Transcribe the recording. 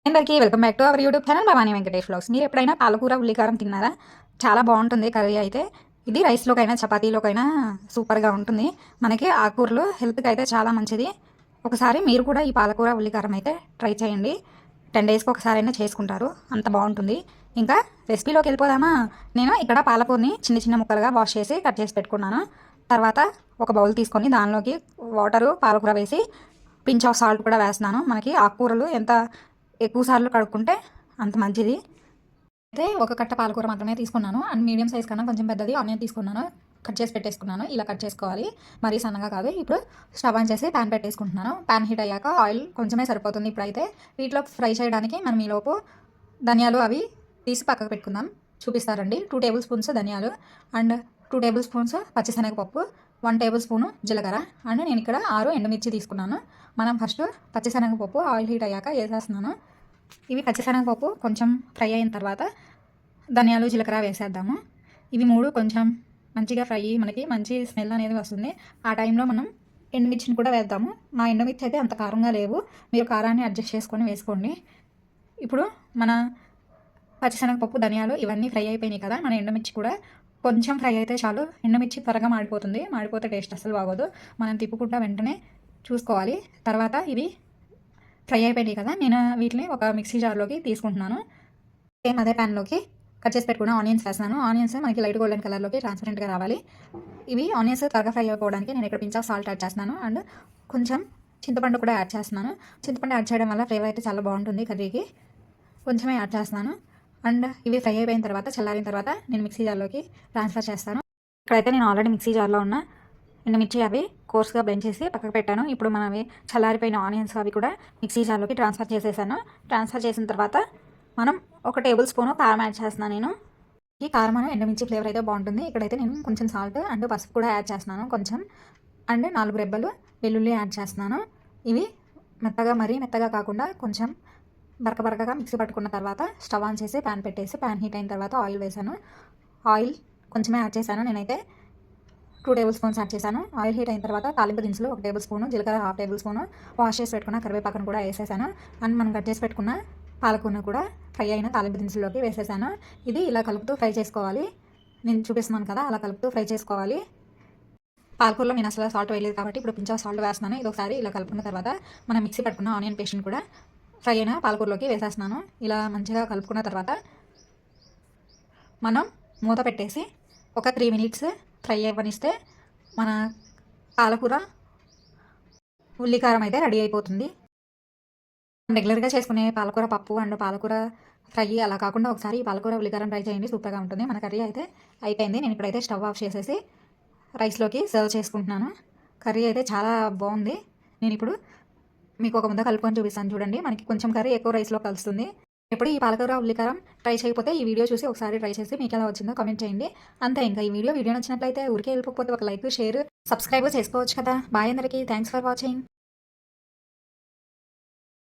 అందరికీ welcome back to our YouTube channel Bhavani Venkatesh vlogs. మీరు ఎప్పుడైనా పాలకూర ఉల్లికారం తిన్నారా? చాలా బాగుంటుంది కర్రీ అయితే. ఇది రైస్లోకైనా చపాతీలోకైనా సూపర్గా ఉంటుంది. మనకి ఆకుకూరలు హెల్త్కి అయితే చాలా మంచిది. ఒకసారి మీరు కూడా ఈ పాలకూర ఉల్లికారం అయితే ట్రై చేయండి. 10 డేస్కి ఒకసారైనా చేసుకుంటారు, అంత బాగుంటుంది. ఇంకా రెసిపీలోకి వెళ్ళిపోదామా? నేను ఇక్కడ పాలకూరని చిన్న చిన్న ముక్కలుగా వాష్ చేసి కట్ చేసి పెట్టుకున్నాను. తర్వాత ఒక బౌల్ తీసుకొని దానిలోకి వాటరు, పాలకూర వేసి పించ్ ఆఫ్ సాల్ట్ కూడా వేస్తున్నాను. మనకి ఆకుకూరలు ఎంత ఎక్కువ సార్లు కడుక్కుంటే అంత మంచిది. అయితే ఒక కట్ట పాలకూర మాత్రమే తీసుకున్నాను. అండ్ మీడియం సైజ్ కన్నా కొంచెం పెద్దది ఆనియన్ తీసుకున్నాను, కట్ చేసి పెట్టేసుకున్నాను. ఇలా కట్ చేసుకోవాలి, మరీ సన్నగా కాదు. ఇప్పుడు స్టవ్ ఆన్ చేసి ప్యాన్ పెట్టేసుకుంటున్నాను. ప్యాన్ హీట్ అయ్యాక ఆయిల్ కొంచెమే సరిపోతుంది. ఇప్పుడైతే వీటిలో ఫ్రై చేయడానికి మనం ఈలోపు ధనియాలు అవి తీసి పక్కకు పెట్టుకుందాం. చూపిస్తారండి. 2 టేబుల్ స్పూన్స్ ధనియాలు అండ్ 2 టేబుల్ స్పూన్స్ పచ్చిశనగపప్పు, 1 టేబుల్ స్పూను జీలకర్ర అండ్ నేను ఇక్కడ 6 ఎండుమిర్చి తీసుకున్నాను. మనం ఫస్ట్ పచ్చిశనగపప్పు ఆయిల్ హీట్ అయ్యాక వేసేస్తున్నాను. ఇవి పచ్చిశనగపప్పు కొంచెం ఫ్రై అయిన తర్వాత ధనియాలు, జీలకర్ర వేసేద్దాము. ఇవి 3 కొంచెం మంచిగా ఫ్రై అయ్యి మనకి మంచి స్మెల్ అనేది వస్తుంది. ఆ టైంలో మనం ఎండుమిర్చిని కూడా వేద్దాము. మా ఎండుమిర్చి అయితే అంత కారంగా లేవు, మీరు కారాన్ని అడ్జస్ట్ చేసుకొని వేసుకోండి. ఇప్పుడు మన పచ్చిశనగపప్పు, ధనియాలు ఇవన్నీ ఫ్రై అయిపోయినాయి కదా. మన ఎండుమిర్చి కూడా కొంచెం ఫ్రై అయితే చాలు. ఎండుమిర్చి త్వరగా మాడిపోతుంది, మాడిపోతే టేస్ట్ అసలు బాగోదు. మనం తిప్పుకుంటా వెంటనే చూసుకోవాలి. తర్వాత ఇవి ఫ్రై అయిపోయినాయి కదా, నేను వీటిని ఒక మిక్సీ జార్లోకి తీసుకుంటున్నాను. సేమ్ అదే ప్యాన్లోకి కట్ చేసి పెట్టుకున్న ఆనియన్స్ వేస్తున్నాను. ఆనియన్స్ మనకి లైట్ గోల్డెన్ కలర్లోకి ట్రాన్స్పరెంట్గా రావాలి. ఇవి ఆనియన్స్ త్వరగా ఫ్రై అయిపోవడానికి నేను ఇక్కడ పించ్ ఆఫ్ సాల్ట్ యాడ్ చేస్తున్నాను అండ్ కొంచెం చింతపండు కూడా యాడ్ చేస్తున్నాను. చింతపండు యాడ్ చేయడం వల్ల ఫ్లేవర్ అయితే చాలా బాగుంటుంది కర్రీకి. కొంచెమే యాడ్ చేస్తున్నాను. అండ్ ఇవి ఫ్రై అయిపోయిన తర్వాత చల్లారిన తర్వాత నేను మిక్సీ జార్లోకి ట్రాన్స్ఫర్ చేస్తాను. ఇక్కడైతే నేను ఆల్రెడీ మిక్సీ జార్లో ఉన్న ఎండుమిర్చి అవి కోర్స్గా బ్లెండ్ చేసి పక్కకు పెట్టాను. ఇప్పుడు మనవి చల్లారిపోయిన ఆనియన్స్ అవి కూడా మిక్సీ జార్లోకి ట్రాన్స్ఫర్ చేసేసాను. ట్రాన్స్ఫర్ చేసిన తర్వాత మనం 1 టేబుల్ స్పూను కారం యాడ్ చేస్తున్నాను. నేను ఈ కారం అని ఎండుమిర్చి ఫ్లేవర్ అయితే బాగుంటుంది. ఇక్కడైతే నేను కొంచెం సాల్ట్ అండ్ పసుపు కూడా యాడ్ చేస్తున్నాను కొంచెం. అండ్ 4 రెబ్బలు వెల్లుల్లి యాడ్ చేస్తున్నాను. ఇవి మెత్తగా, మరీ మెత్తగా కాకుండా కొంచెం బరకగా మిక్సీ పట్టుకున్న తర్వాత స్టవ్ ఆన్ చేసి ప్యాన్ పెట్టేసి ప్యాన్ హీట్ అయిన తర్వాత ఆయిల్ వేసాను. ఆయిల్ కొంచెమే యాడ్ చేశాను. నేనైతే 2 టేబుల్ స్పూన్స్ యాడ్ చేశాను. ఆయిల్ హీట్ అయిన తర్వాత తాలింపు దినుసులు 1 టేబుల్ స్పూను, జీలకర్ర 1/2 టేబుల్ స్పూను, వాష్ చేసి పెట్టుకున్న కరివేపాకును కూడా వేసేసాను. అండ్ మనం కట్ చేసి పెట్టుకున్న పాలకూరను కూడా ఫ్రై అయిన తాలింపు దినుసుల్లోకి వేసేసాను. ఇది ఇలా కలుపుతూ ఫ్రై చేసుకోవాలి. నేను చూపిస్తున్నాను కదా, అలా కలుపుతూ ఫ్రై చేసుకోవాలి. పాలకూరలో నేను అసలు సాల్ట్ వేయలేదు కాబట్టి ఇప్పుడు పించ్ ఆఫ్ సాల్ట్ వేస్తున్నాను. ఇది ఒకసారి ఇలా కలుపుకున్న తర్వాత మనం మిక్సీ పట్టుకున్న ఆనియన్ పేస్ట్ని కూడా ఫ్రై అయిన పాలకూరలోకి వేసేస్తున్నాను. ఇలా మంచిగా కలుపుకున్న తర్వాత మనం మూత పెట్టేసి ఒక 3 మినిట్స్ ఫ్రై అవ్వనిస్తే మన పాలకూర ఉల్లికారం అయితే రెడీ అయిపోతుంది. రెగ్యులర్గా చేసుకునే పాలకూర పప్పు అండ్ పాలకూర ఫ్రై అలా కాకుండా ఒకసారి ఈ పాలకూర ఉల్లికారం ట్రై చేయండి, సూపర్గా ఉంటుంది. మన కర్రీ అయితే అయిపోయింది. నేను ఇప్పుడైతే స్టవ్ ఆఫ్ చేసేసి రైస్లోకి సర్వ్ చేసుకుంటున్నాను. కర్రీ అయితే చాలా బాగుంది. నేను ఇప్పుడు మీకు ఒక ముద్ద కలుపుకొని చూపిస్తాను చూడండి. మనకి కొంచెం కర్రీ ఎక్కువ రైస్లో కలుస్తుంది. ఎప్పుడు ఈ పాలకూర ఉల్లికారం ట్రై చేయకపోతే ఈ వీడియో చూసి ఒకసారి ట్రై చేసి మీకు ఎలా వచ్చిందో కామెంట్ చేయండి. అంతే. ఇంకా ఈ వీడియో నచ్చినట్లయితే ఊరికే వెళ్ళిపోతే ఒక లైక్, షేర్, సబ్స్క్రైబ్ చేసుకోవచ్చు కదా. బాయ్ అందరికీ. Thanks for watching.